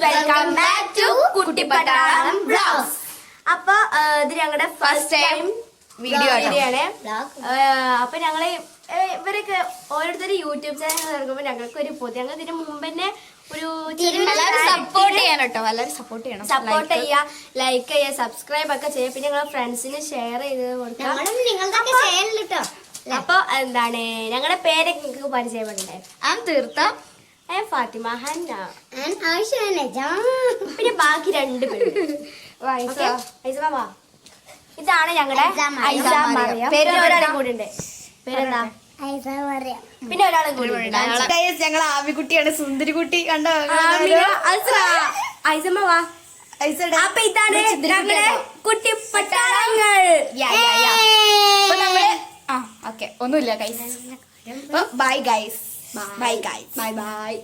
Welcome back to Kuttippattalam vlogs. അപ്പൊ ഇത് ഞങ്ങളുടെ ഫസ്റ്റ് ടൈം വീഡിയോ ആണ്. അപ്പൊ ഞങ്ങള് ഇവരൊക്കെ ഓരോരുത്തരും യൂട്യൂബ് ചാനൽ തുടങ്ങുമ്പോൾ ഞങ്ങൾക്ക് ഒരു പൊതു ഞങ്ങൾ ഇതിന് മുമ്പ് തന്നെ ഒരു സപ്പോർട്ട് ചെയ്യാൻ കേട്ടോ, എല്ലാവരും സപ്പോർട്ട് ചെയ്യണം. സപ്പോർട്ട് ചെയ്യുക, ലൈക്ക് ചെയ്യുക, സബ്സ്ക്രൈബ് ഒക്കെ ചെയ്യുക. പിന്നെ ഞങ്ങളെ ഫ്രണ്ട്സിന് ഷെയർ ചെയ്ത് കൊടുക്കാം. അപ്പൊ എന്താണ് ഞങ്ങളുടെ പേരൊക്കെ നിങ്ങൾക്ക് പരിചയപ്പെടണ്ടേ? തീർത്ത ഫാത്തിമ, ഹന്ന, പിന്നെ ബാക്കി രണ്ട് പേര്. ഇതാണ് ഞങ്ങളുടെ പേര്. ഒരാളും കൂടി ഉണ്ട്. പേരെന്താ? പിന്നെ ഒരാളും കൂടി ഉണ്ട്. ഞങ്ങൾ ആവിക്കുട്ടിയാണ്, സുന്ദരി കുട്ടി. കണ്ടോ? ഐസമ്മ വാ. അപ്പൊ ഇതാണ് ഞങ്ങളുടെ കുട്ടിപ്പട്ടാളങ്ങൾ. ഓക്കെ, ഒന്നുമില്ല guys. Bye guys. Bye guys. Bye bye.